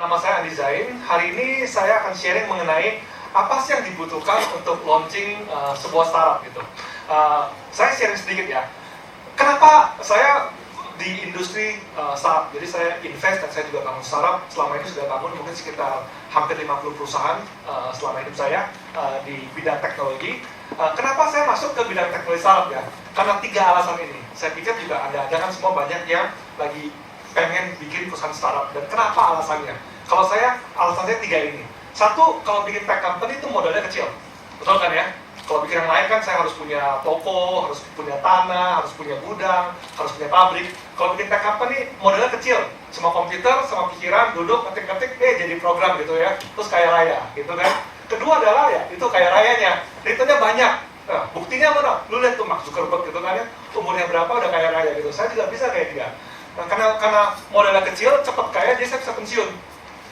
Nama saya Andi Zain. Hari ini saya akan sharing mengenai apa sih yang dibutuhkan untuk launching sebuah startup gitu. Saya sharing sedikit ya. Kenapa saya di industri startup? Jadi saya invest dan saya juga bangun startup. Selama ini sudah bangun mungkin sekitar hampir 50 perusahaan selama hidup saya di bidang teknologi. Kenapa saya masuk ke bidang teknologi startup ya? Karena 3 alasan ini. Saya pikir juga Anda kan semua banyak yang lagi pengen bikin perusahaan startup. Dan kenapa alasannya? Kalau saya, alasan saya 3 ini. Satu, kalau bikin tech company itu modalnya kecil. Betul kan ya? Kalau bikin yang lain kan saya harus punya toko, harus punya tanah, harus punya gudang, harus punya pabrik. Kalau bikin tech company, modalnya kecil. Semua komputer, sama pikiran, duduk, ketik-ketik, jadi program gitu ya. Terus kaya raya, gitu kan. Kedua adalah ya, itu kaya rayanya. Returnnya banyak. Nah, buktinya mana? Lu lihat tuh Mark Zuckerberg gitu kan ya. Umurnya berapa udah kaya raya gitu. Saya juga bisa kayak dia. Nah, karena modalnya kecil, cepat kaya, jadi saya bisa pensiun.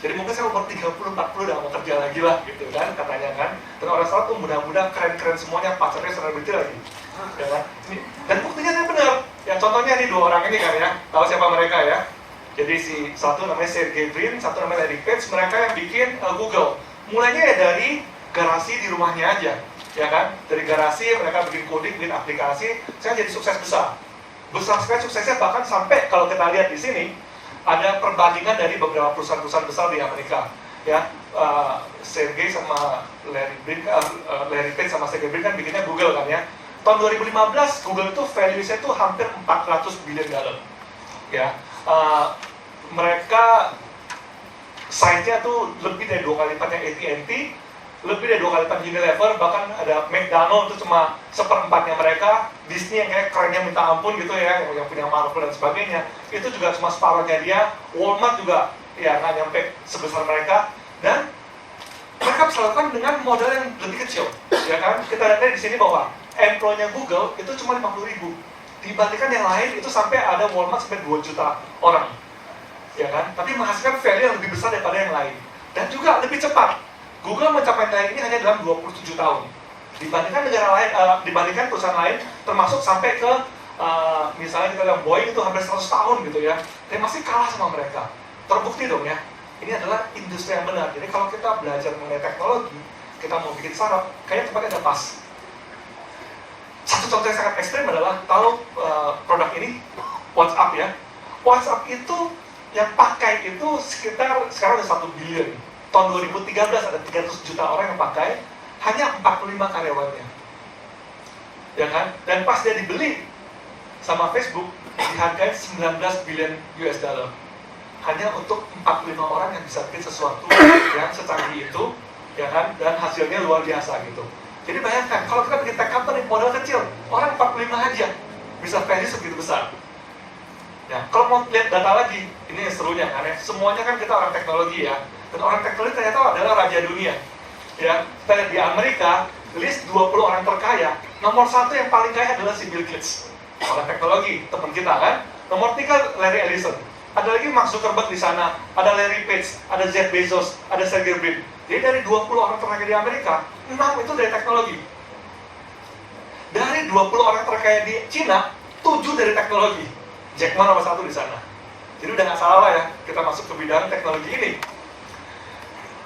Jadi mungkin saya umur 30-40 udah mau kerja lagi lah gitu kan, katanya kan. Dan orang startup tuh mudah-mudahan keren-keren semuanya, pacarnya selebriti lagi. Ya kan? Dan buktinya saya benar. Ya contohnya nih 2 orang ini kan ya, tahu siapa mereka ya. Jadi satu namanya Sergey Brin, satu namanya Larry Page, mereka yang bikin Google. Mulainya ya dari garasi di rumahnya aja, ya kan. Dari garasi mereka bikin coding, bikin aplikasi, saya jadi sukses besar. Besar sekali suksesnya, bahkan sampai kalau kita lihat di sini ada perbandingan dari beberapa perusahaan-perusahaan besar di Amerika, ya. Sergey sama Larry Page sama Sergey Brin kan bikinnya Google kan ya. Tahun 2015 Google itu value-nya itu hampir $400 billion, ya. Mereka size-nya tuh lebih dari 2 kali lipatnya AT&T, lebih dari 2 kali lipat Unilever, bahkan ada McDonald itu cuma 1/4-nya mereka. Disney yang kayak kerennya minta ampun gitu ya, yang punya Marvel dan sebagainya, itu juga cuma separuhnya dia. Walmart juga ya nggak nyampe sebesar mereka, dan mereka bisa lakukan dengan modal yang lebih kecil, ya kan. Kita lihat di sini bahwa employee-nya Google itu cuma 50.000, dibandingkan yang lain itu sampai ada Walmart sampai 2 juta orang, ya kan. Tapi menghasilkan value yang lebih besar daripada yang lain, dan juga lebih cepat. Google mencapai nilai ini hanya dalam 27 tahun. Dibandingkan negara lain, dibandingkan perusahaan lain, termasuk sampai ke misalnya kita lihat Boeing itu hampir 100 tahun gitu ya, tapi masih kalah sama mereka. Terbukti dong ya, ini adalah industri yang benar. Jadi kalau kita belajar mengenai teknologi, kita mau bikin startup, kayaknya tempatnya ada pas. Satu contoh yang sangat ekstrim adalah, tahu produk ini, WhatsApp ya. WhatsApp itu yang pakai itu sekitar sekarang udah 1 billion. Tahun 2013 ada 300 juta orang yang pakai, hanya 45 karyawannya, ya kan? Dan pas dia dibeli sama Facebook, dihargai 19 billion US dollar, hanya untuk 45 orang yang bisa bikin sesuatu yang secanggih itu, ya kan? Dan hasilnya luar biasa gitu. Jadi bayangkan, kalau kita bikin tech company modal kecil, orang 45 aja bisa value segitu besar. Ya, kalau mau lihat data lagi, ini serunya kan ya, semuanya kan kita orang teknologi ya, dan orang teknologi ternyata adalah raja dunia. Ya, kita lihat di Amerika, list 20 orang terkaya, nomor 1 yang paling kaya adalah si Bill Gates, orang teknologi, teman kita kan. Nomor 3 Larry Ellison, ada lagi Mark Zuckerberg di sana, ada Larry Page, ada Jeff Bezos, ada Sergey Brin. Jadi dari 20 orang terkaya di Amerika, 6 itu dari teknologi. Dari 20 orang terkaya di Cina, 7 dari teknologi. Jack Ma nomor 1 di sana. Jadi udah nggak salah ya, kita masuk ke bidang teknologi ini.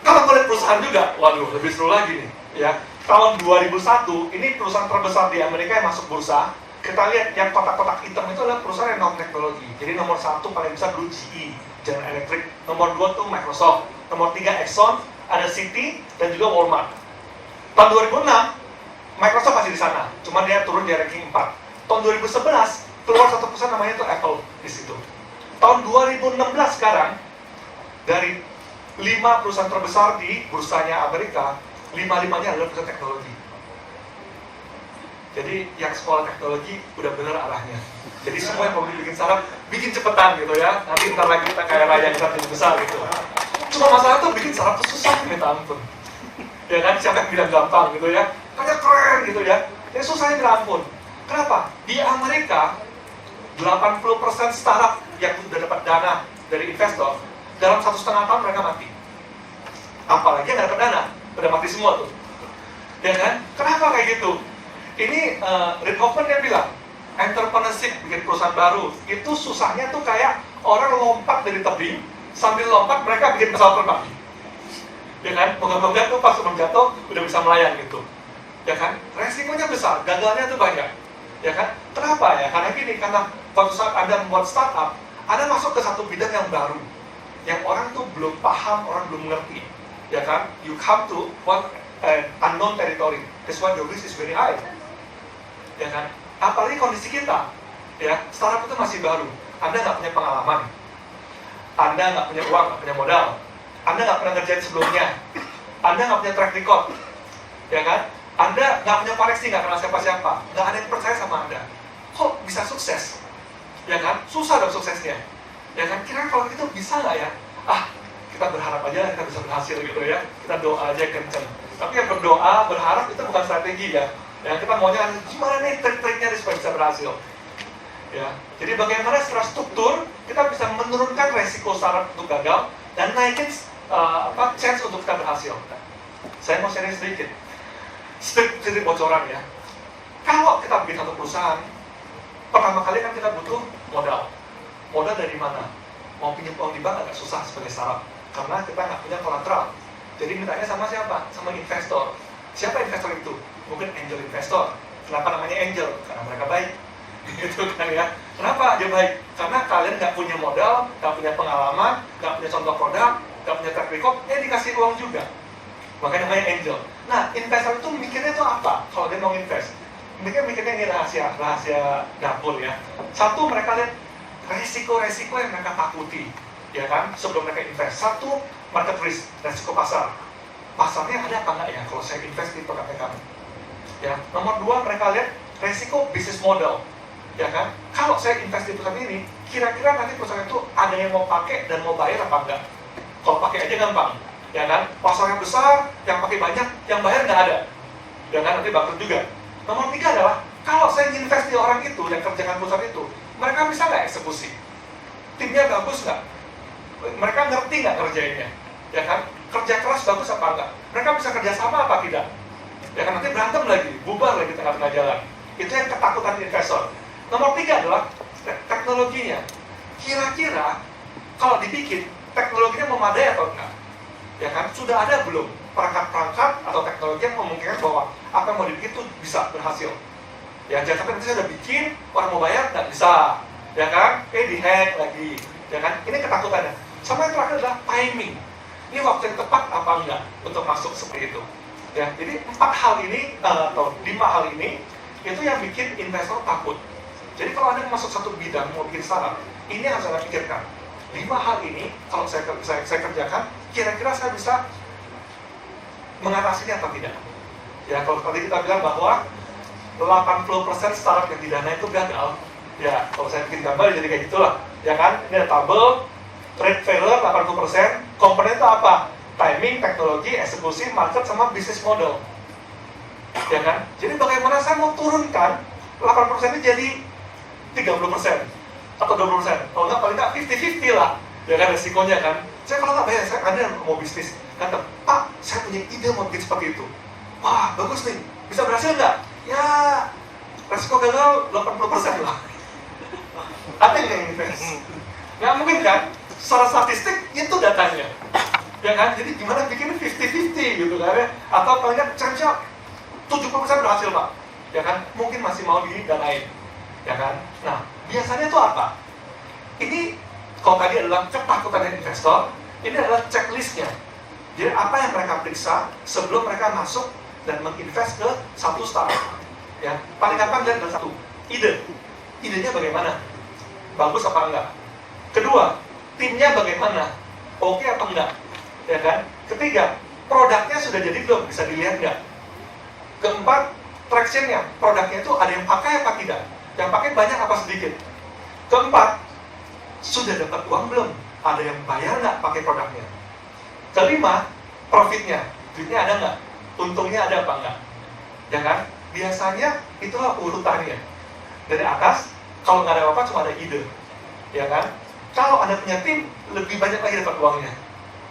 Kalau boleh perusahaan juga, waduh lebih seru lagi nih, ya. Tahun 2001, ini perusahaan terbesar di Amerika yang masuk bursa. Kita lihat yang kotak-kotak hitam itu adalah perusahaan yang non-teknologi. Jadi nomor 1 paling besar dulu GE, General Electric. Nomor 2 tuh Microsoft. Nomor 3 Exxon, ada Citi, dan juga Walmart. Tahun 2006, Microsoft masih di sana, cuma dia turun di ranking 4. Tahun 2011, keluar satu perusahaan namanya itu Apple di situ. Tahun 2016 sekarang, dari 5 perusahaan terbesar di bursanya Amerika, 5-5-nya adalah perusahaan teknologi. Jadi yang sekolah teknologi udah bener arahnya. Jadi semua yang mau bikin startup, bikin cepetan gitu ya. Nanti ntar lagi kita kaya raya kita jadi besar gitu. Cuma masalah tuh bikin startup tuh susah, minta ampun. Ya kan, siapa yang bilang gampang gitu ya. Kayak keren gitu ya. Jadi susahnya minta ampun. Kenapa? Di Amerika, 80% startup yang udah dapat dana dari investor, dalam 1,5 tahun mereka mati. Apalagi yang gak dapat dana, udah mati semua tuh. Ya kan? Kenapa kayak gitu? Ini Reid Hoffman dia bilang, entrepreneurship, bikin perusahaan baru, itu susahnya tuh kayak orang lompat dari tebing, sambil lompat mereka bikin pesawat terbang. Ya kan? Moga-moga tuh pas sebelum jatuh udah bisa melayang gitu. Ya kan? Resikonya besar, gagalnya tuh banyak. Ya kan? Kenapa ya? Karena gini, karena waktu saat Anda membuat startup, Anda masuk ke satu bidang yang baru, yang orang tuh belum paham, orang belum mengerti. Ya kan? You come to one unknown territory. That's why your risk is very high. Ya kan? Apalagi kondisi kita, ya, startup itu masih baru. Anda nggak punya pengalaman, Anda nggak punya uang, nggak punya modal, Anda nggak pernah kerjain sebelumnya, Anda nggak punya track record, ya kan? Anda nggak punya koneksi, nggak kenal siapa-siapa, nggak ada yang percaya sama Anda. Kok bisa sukses? Ya kan? Susah dong suksesnya. Ya kan? Kira kalau gitu bisa nggak ya? Kita berharap aja kita bisa berhasil gitu ya. Kita doa aja kenceng. Tapi yang berdoa, berharap itu bukan strategi ya. Ya kita maunya gimana nih trik-triknya supaya bisa berhasil. Ya, jadi bagaimana secara struktur kita bisa menurunkan resiko startup untuk gagal dan naikin chance untuk kita berhasil. Saya mau sharing sedikit bocoran ya. Kalau kita bikin satu perusahaan, pertama kali kan kita butuh modal. Modal dari mana? Mau pinjam uang di bank agak susah sebagai startup karena kita nggak punya kolateral. Jadi mintanya sama siapa? Sama investor. Siapa investor itu? Mungkin angel investor. Kenapa namanya angel? Karena mereka baik. Gitu kan ya. Kenapa dia baik? Karena kalian nggak punya modal, nggak punya pengalaman, nggak punya contoh produk, nggak punya track record, dikasih uang juga. Makanya namanya angel. Nah, investor itu mikirnya itu apa? Kalau dia mau invest, mikirnya ini rahasia dapur ya. Satu, mereka lihat resiko-resiko yang mereka takuti, ya kan? Sebelum mereka invest. Satu, market risk, resiko pasar. Pasarnya ada apa nggak ya kalau saya invest di produk kami? Ya. Nomor dua, mereka lihat resiko bisnis model. Ya kan? Kalau saya invest di perusahaan ini, kira-kira nanti perusahaan itu ada yang mau pakai dan mau bayar apa enggak? Kalau pakai aja gampang, ya kan? Pasarnya besar, yang pakai banyak, yang bayar nggak ada, ya kan? Nanti bangkrut juga. Nomor tiga adalah, kalau saya invest di orang itu, yang kerjakan perusahaan itu, mereka bisa nggak eksekusi? Timnya bagus nggak? Mereka ngerti nggak kerjainnya? Ya kan? Kerja keras bagus apa enggak? Mereka bisa kerja sama apa tidak? Ya kan? Nanti berantem lagi, bubar lagi tengah-tengah jalan. Itu yang ketakutan investor. Nomor tiga adalah teknologinya. Kira-kira kalau dibikin, teknologinya memadai atau enggak? Ya kan? Sudah ada belum perangkat-perangkat atau teknologi yang memungkinkan bahwa apa yang mau dibikin itu bisa berhasil? Ya, jangan sampai nanti saya udah bikin, orang mau bayar nggak bisa, ya kan? Dihack lagi, ya kan? Ini ketakutannya. Sama yang terakhir adalah timing. Ini waktu yang tepat apa enggak untuk masuk seperti itu? Ya, jadi 4 hal ini atau 5 hal ini itu yang bikin investor takut. Jadi kalau Anda masuk satu bidang, mau bikin startup, ini yang harus Anda pikirkan. 5 hal ini, kalau saya kerjakan, kira-kira saya bisa mengatasinya atau tidak. Ya, kalau tadi kita bilang bahwa 80% startup yang didanai itu gagal. Ya, kalau saya bikin gambar jadi kayak gitulah. Ya kan, ini ada tabel, trade failure 80%, komponen itu apa? Timing, teknologi, eksekusi, market, sama bisnis model. Ya kan? Jadi bagaimana saya mau turunkan 80% ini jadi 30% atau 20%, kalau nggak paling nggak 50-50 lah, ya kan resikonya kan. Saya kalau nggak bayar, saya ada mau bisnis, kata Pak, saya punya ide mau bikin seperti itu. Wah bagus nih, bisa berhasil nggak? Ya resiko gagal 80% lah. Ada yang invest? Nggak mungkin kan? Secara statistik itu datanya, ya kan? Jadi gimana bikin 50-50 gitu kan ya? Atau paling nggak chance-nya 70% berhasil Pak, ya kan? Mungkin masih mau didanain. Ya kan? Nah, biasanya itu apa? Ini, kalau tadi adalah ketakutan investor, ini adalah checklistnya. Jadi apa yang mereka periksa sebelum mereka masuk dan menginvest ke satu startup. Ya, paling gampang lihat adalah satu, ide. Idenya bagaimana? Bagus apa enggak? Kedua, timnya bagaimana? Oke atau enggak? Ya kan? Ketiga, produknya sudah jadi belum? Bisa dilihat enggak? Keempat, traction-nya, produknya itu ada yang pakai apa tidak? Yang pakai banyak apa sedikit? Keempat, sudah dapat uang belum? Ada yang bayar nggak pakai produknya? Kelima, profitnya, duitnya ada nggak? Untungnya ada apa nggak? Ya kan? Biasanya itulah urutannya. Dari atas, kalau nggak ada apa-apa cuma ada ide, ya kan? Kalau Anda punya tim, lebih banyak lagi dapat uangnya,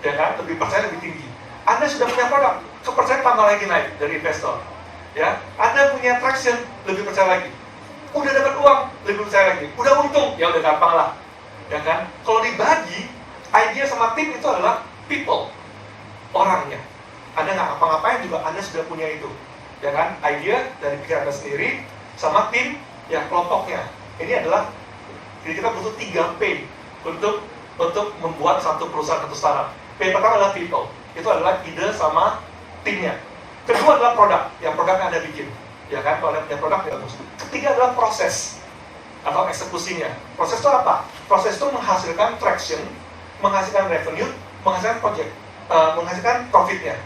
ya kan? Lebih percaya lebih tinggi. Anda sudah punya produk, kepercayaan tambah lagi naik dari investor, ya. Anda punya traction, lebih percaya lagi. Udah dapat uang, lebih percaya lagi. Udah untung, ya udah gampang lah, ya kan? Kalau dibagi, IP idea sama tim itu adalah people, orangnya. Anda nggak ngapa-ngapain juga Anda sudah punya itu, ya kan? Idea dari pikiran Anda sendiri sama tim, ya kelompoknya. Ini adalah, jadi kita butuh 3P untuk membuat satu perusahaan atau startup. P pertama adalah people, itu adalah ide sama timnya. Kedua adalah produk, yang produknya Anda bikin, ya kan? Kalau Anda punya produk, ya bagus. Ketiga adalah proses atau eksekusinya. Proses itu apa? Proses itu menghasilkan traction, menghasilkan revenue, menghasilkan project, menghasilkan profitnya,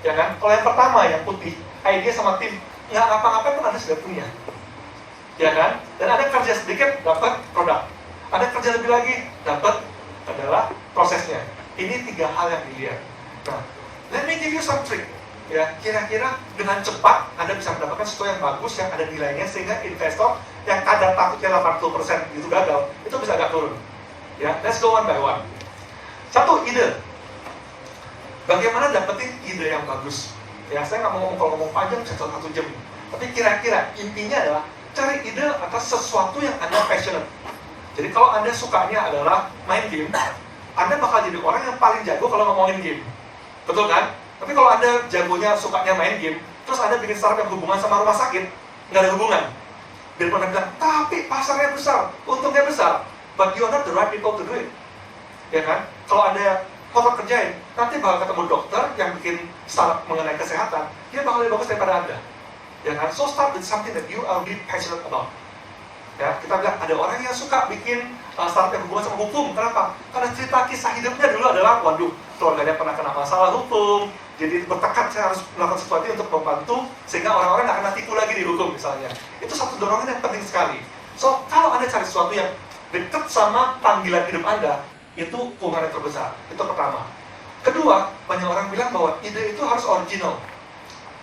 ya kan? Kalau yang pertama, yang putih, idea sama tim, nggak ngapa-ngapain pun Anda sudah punya, ya kan? Dan Anda kerja sedikit, dapat produk. Anda kerja lebih lagi, dapat adalah prosesnya. Ini 3 hal yang dilihat. Nah, let me give you some trick. Ya, kira-kira dengan cepat Anda bisa mendapatkan sesuatu yang bagus, yang ada nilainya, sehingga investor yang kadar takutnya 80% itu gagal, itu bisa agak turun. Ya, let's go one by one. Satu, ide. Bagaimana dapetin ide yang bagus? Ya, saya nggak mau ngomong panjang, bisa 1 jam. Tapi kira-kira intinya adalah cari ide atas sesuatu yang Anda passionate. Jadi kalau Anda sukanya adalah main game, Anda bakal jadi orang yang paling jago kalau ngomongin game. Betul kan? Tapi kalau Anda jagonya sukanya main game, terus Anda bikin startup yang hubungan sama rumah sakit, nggak ada hubungan. Biarpun Anda bilang, tapi pasarnya besar, untungnya besar, but you are not the right people to do it. Ya kan? Kalau Anda kotor kerjain, nanti bakal ketemu dokter yang bikin startup mengenai kesehatan, dia bakal lebih bagus daripada Anda. Ya kan? So start with something that you are really passionate about. Ya, kita bilang ada orang yang suka bikin startup yang hubungan sama hukum. Kenapa? Karena cerita kisah hidupnya dulu adalah, waduh, keluarganya pernah kena masalah hukum, jadi bertekad saya harus melakukan sesuatu untuk membantu sehingga orang-orang nggak kena tipu lagi di hukum misalnya. Itu satu dorongan yang penting sekali. So, kalau Anda cari sesuatu yang dekat sama panggilan hidup Anda, itu keuntungan yang terbesar. Itu pertama. Kedua, banyak orang bilang bahwa ide itu harus original,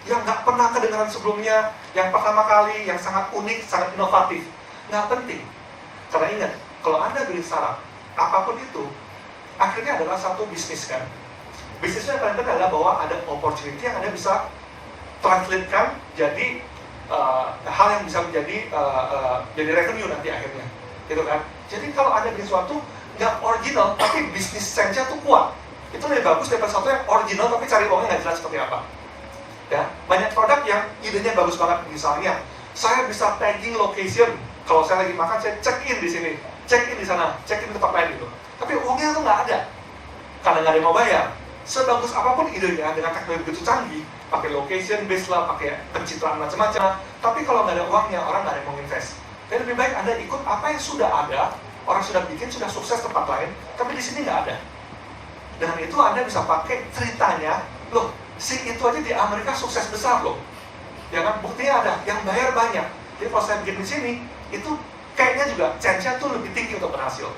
yang nggak pernah kedengaran sebelumnya, yang pertama kali, yang sangat unik, sangat inovatif. Nggak penting. Karena ingat, kalau Anda bikin startup, apapun itu, akhirnya adalah satu bisnis kan. Bisnisnya yang paling penting adalah bahwa ada opportunity yang Anda bisa translatekan jadi hal yang bisa menjadi jadi revenue nanti akhirnya. Gitu kan. Jadi kalau Anda bikin sesuatu nggak original, tapi bisnis sense-nya tuh kuat, itu lebih bagus daripada sesuatu yang original tapi cari uangnya nggak jelas seperti apa. Ya, banyak produk yang idenya bagus banget. Misalnya, saya bisa tagging location. Kalau saya lagi makan, saya check in di sini, check in di sana, check in di tempat lain gitu. Tapi uangnya tuh nggak ada, karena nggak ada yang mau bayar. Sebagus apapun idenya dengan teknologi begitu canggih, pakai location based lah, pakai pencitraan macam-macam. Tapi kalau nggak ada uangnya, orang nggak ada yang mau invest. Jadi lebih baik Anda ikut apa yang sudah ada, orang sudah bikin, sudah sukses tempat lain, tapi di sini nggak ada. Dengan itu Anda bisa pakai ceritanya, loh, si itu aja di Amerika sukses besar loh. Ya kan, buktinya ada, yang bayar banyak. Jadi kalau saya bikin di sini, itu kayaknya juga chance-nya tuh lebih tinggi untuk berhasil.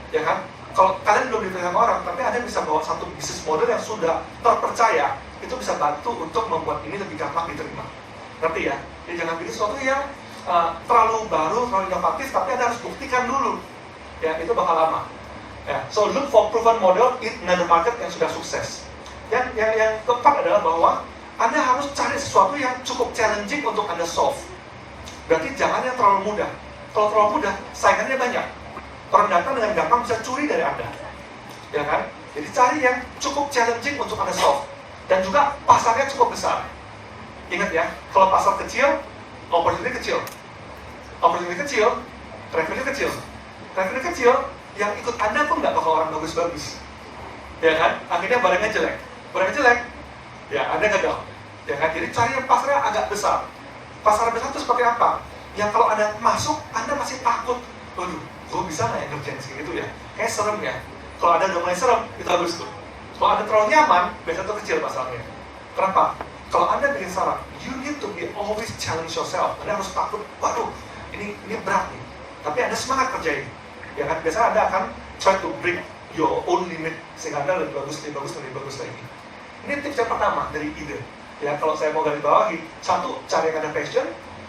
Ya kan? Kalau kalian belum diterima orang, tapi Anda bisa bawa satu bisnis model yang sudah terpercaya, itu bisa bantu untuk membuat ini lebih gampang diterima. Ngerti ya? Jadi jangan bikin sesuatu yang terlalu baru, terlalu inovatif, tapi Anda harus buktikan dulu. Ya, itu bakal lama. Ya, so look for proven model in another market yang sudah sukses. Yang keempat adalah bahwa Anda harus cari sesuatu yang cukup challenging untuk Anda solve. Berarti jangan yang terlalu mudah. Kalau terlalu mudah, saingannya banyak. Orang datang dengan gampang bisa curi dari Anda. Ya kan? Jadi cari yang cukup challenging untuk Anda solve. Dan juga pasarnya cukup besar. Ingat ya, kalau pasar kecil, opportunity kecil. Opportunity kecil, revenue kecil. Revenue kecil, yang ikut Anda pun nggak bakal orang bagus-bagus. Ya kan? Akhirnya barangnya jelek. Barangnya jelek, ya Anda gagal. Ya kan? Jadi cari yang pasarnya agak besar. Pasar besar itu seperti apa? Yang kalau Anda masuk, Anda masih takut. Waduh, gue bisa nggak yang ngerjain segitu ya? Kayak serem ya. Kalau Anda udah mulai serem, itu bagus tuh. Kalau Anda terlalu nyaman, biasanya tuh kecil pasarnya. Kenapa? Kalau Anda bikin startup, you need to be always challenge yourself. Anda harus takut, waduh, ini berat nih. Tapi Anda semangat kerjain. Ya kan? Biasanya Anda akan try to break your own limit sehingga Anda lebih bagus lagi. Ini tips yang pertama dari ide. Ya, kalau saya mau garis bawahi, satu, cari yang ada passion.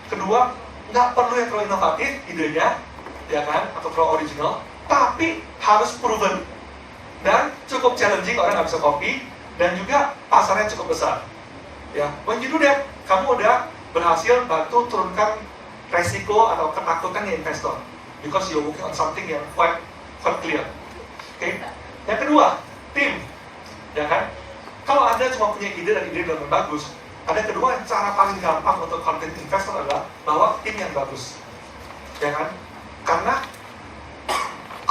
Kedua, nggak perlu yang terlalu inovatif idenya, ya kan, atau terlalu original, tapi harus proven dan cukup challenging, orang nggak bisa copy, dan juga pasarnya cukup besar. Ya, when you do that, kamu udah berhasil bantu turunkan resiko atau ketakutan investor, because you're working on something yang quite clear. Okay? Yang kedua, tim, ya kan? Kalau Anda cuma punya ide dan ide yang bagus, ada kedua, cara paling gampang untuk content investor adalah bawa tim yang bagus, ya kan? Karena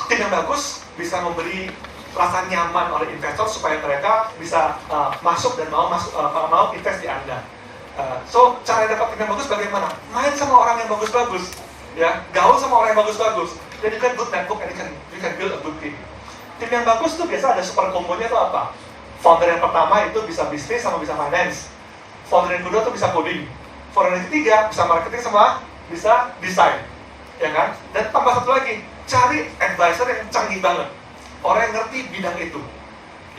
tim yang bagus bisa memberi rasa nyaman oleh investor supaya mereka bisa masuk dan mau invest di Anda. So, cara dapat tim yang bagus bagaimana? Main sama orang yang bagus-bagus, ya, gaul sama orang yang bagus-bagus. Jadi kan good network and you can build a good team. Tim yang bagus tuh biasa ada super kombonya tuh apa? Founder yang pertama itu bisa bisnis sama bisa finance. Founder yang kedua tuh bisa coding. Founder yang ketiga bisa marketing sama bisa desain, ya kan? Dan tambah satu lagi, cari advisor yang canggih banget, orang yang ngerti bidang itu,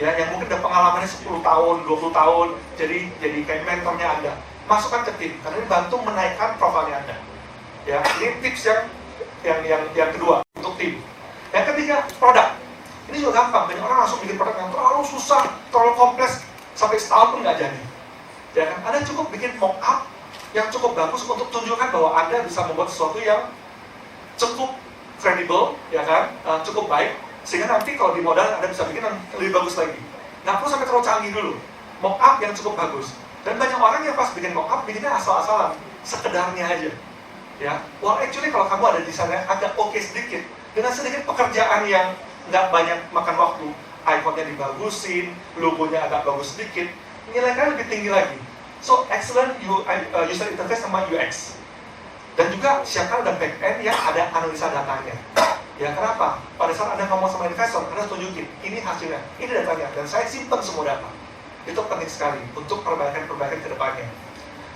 ya, yang mungkin udah pengalamannya 10 tahun, 20 tahun, jadi kayak mentornya Anda. Masukkan ke tim, karena ini bantu menaikkan profilnya Anda. Ya, ini tips yang kedua untuk tim. Yang ketiga, produk. Ini juga gampang, banyak orang langsung bikin produk yang terlalu susah, terlalu kompleks, sampai setahun pun nggak jadi. Ya kan? Anda cukup bikin mock-up yang cukup bagus untuk tunjukkan bahwa Anda bisa membuat sesuatu yang cukup kredibel, ya kan, cukup baik, sehingga nanti kalau di modal Anda bisa bikin yang lebih bagus lagi. Nggak perlu sampai terlalu canggih dulu, mock-up yang cukup bagus. Dan banyak orang yang pas bikin mock-up, bikinnya asal-asalan, sekedarnya aja. Ya, well actually kalau kamu ada di sana agak oke sedikit, dengan sedikit pekerjaan yang nggak banyak makan waktu, iconnya dibagusin, logonya agak bagus sedikit, nilai kalian lebih tinggi lagi. So, excellent user interface sama UX. Dan juga siapkan ada back-end yang ada analisa datanya. Ya, kenapa? Pada saat Anda ngomong sama investor, Anda tunjukin, ini hasilnya, ini datanya, dan saya simpan semua data. Itu penting sekali untuk perbaikan ke depannya.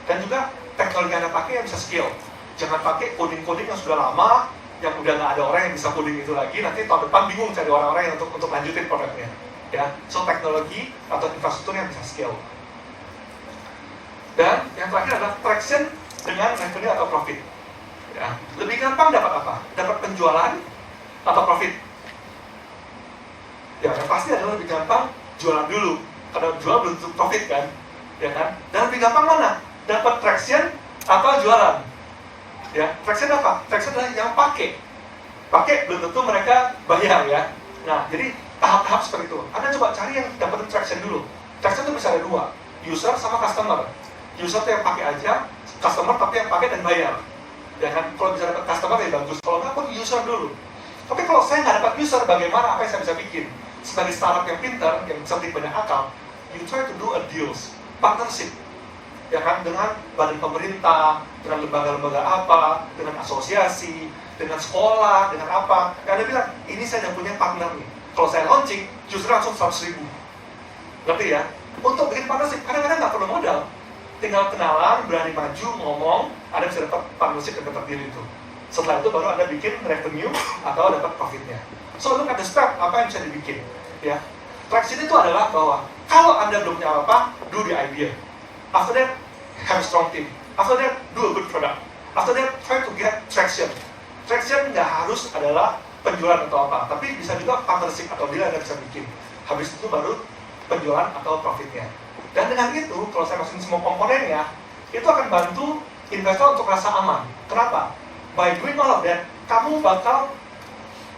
Dan juga teknologi Anda pakai yang bisa skill. Jangan pakai coding-coding yang sudah lama, yang udah nggak ada orang yang bisa coding itu lagi, nanti tahun depan bingung cari orang-orang yang untuk lanjutin produknya. Ya, so teknologi atau infrastruktur yang bisa scale. Dan yang terakhir adalah traction dengan revenue atau profit. Ya, lebih gampang dapat apa? Dapat penjualan atau profit? Ya, yang pasti adalah lebih gampang jualan dulu. Karena jual belum tentu profit kan, ya kan? Dan lebih gampang mana? Dapat traction atau jualan? Ya, traction apa? Traction adalah yang pakai belum tentu mereka bayar ya. Nah, jadi tahap-tahap seperti itu. Anda coba cari yang dapat traction dulu. Traction itu bisa ada dua, user sama customer. User itu yang pakai aja, customer tapi yang pakai dan bayar. Ya kan? Kalau bisa dapat customer ya bagus. Kalau nggak pun user dulu. Tapi kalau saya nggak dapat user, bagaimana? Apa yang saya bisa bikin? Sebagai startup yang pintar, yang bisa banyak akal, you try to do a deals, partnership. Ya kan, dengan badan pemerintah, dengan lembaga-lembaga apa, dengan asosiasi, dengan sekolah, dengan apa. Yang Anda bilang, ini saya udah punya partner nih. Kalau saya launching, justru langsung 100.000. Ngerti ya? Untuk bikin partnership, kadang-kadang nggak perlu modal. Tinggal kenalan, berani maju, ngomong, Anda bisa dapat partnership dan dapat deal itu. Setelah itu baru Anda bikin revenue atau dapat profitnya. So, look at the step, apa yang bisa dibikin. Ya. Traction itu adalah bahwa, kalau Anda belum punya apa-apa, do the idea. After that, have a strong team. After that, do a good product. After that, try to get traction. Traction nggak harus adalah penjualan atau apa, tapi bisa juga partnership atau deal Anda bisa bikin. Habis itu baru penjualan atau profitnya. Dan dengan itu, kalau saya masukin semua komponennya, itu akan bantu investor untuk rasa aman. Kenapa? By doing all of that, kamu bakal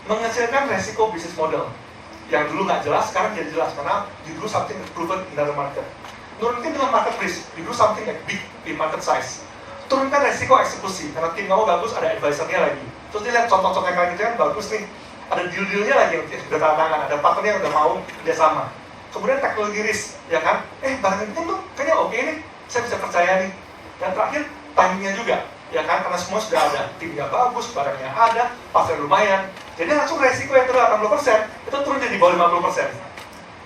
mengecilkan resiko bisnis model. Yang dulu nggak jelas, sekarang jadi jelas, karena you do something proven in the market. Turunkan dengan market risk, you do something like big in market size. Turunkan resiko eksekusi, karena tim kamu bagus, ada advisornya lagi. Terus dilihat contoh-contoh yang kayak gitu kan bagus nih, ada deal-dealnya lagi yang udah tanda tangan, ada partnernya yang udah mau kerjasama. Kemudian teknologi risk, ya kan? Barang ini tuh kayaknya oke nih, saya bisa percaya nih. Dan terakhir, timingnya juga, ya kan? Karena semua sudah ada, timnya bagus, barangnya ada, pasar lumayan. Jadi langsung resiko yang turun 80%, itu turun jadi di bawah 50%.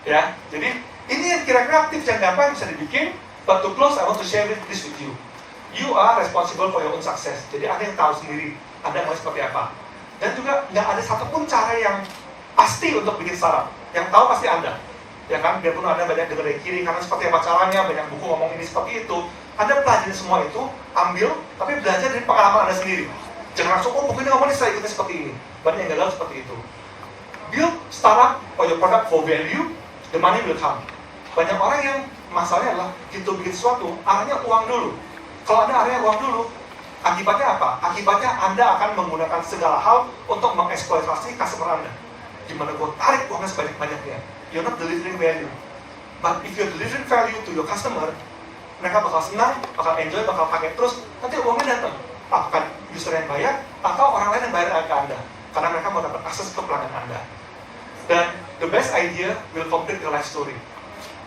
Ya, jadi ini yang kira-kira tips yang gampang bisa dibikin. But to close, I want to share this with you. You are responsible for your own success. Jadi Anda yang tahu sendiri, Anda mau seperti apa. Dan juga nggak ada satupun cara yang pasti untuk bikin startup. Yang tahu pasti Anda. Ya kan, biarpun Anda banyak dengar dari kiri, karena seperti apa caranya, banyak buku ngomong ini seperti itu. Anda pelajari semua itu, ambil, tapi belajar dari pengalaman Anda sendiri. Jangan langsung, oh buku ini ngomongnya saya ikutnya seperti ini. Banyak yang gagal seperti itu. Build startup or your product for value, the money will come. Banyak orang yang masalahnya adalah gitu bikin sesuatu, arahnya uang dulu. Kalau Anda arahnya uang dulu, akibatnya apa? Akibatnya Anda akan menggunakan segala hal untuk mengeksploitasi customer Anda. gimana gue tarik uangnya sebanyak-banyaknya. You're not delivering value. But if you're delivering value to your customer, mereka bakal senang, bakal enjoy, bakal pakai terus, nanti uangnya datang. Apakah user yang bayar, atau orang lain yang bayar ke Anda. Karena mereka mau dapat akses ke pelanggan Anda. Dan the best idea will complete the life story.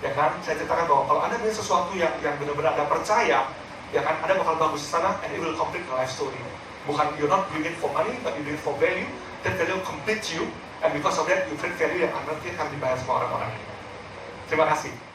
Ya kan, saya ceritakan bahwa kalau Anda punya sesuatu yang benar-benar Anda percaya, ya kan, Anda bakal bagus di sana, and it will complete the life story. Bukan, you're not doing it for money, but you do it for value. That value complete you, and because of that, you create value yang nanti akan dibayar semua orang-orang. Terima kasih.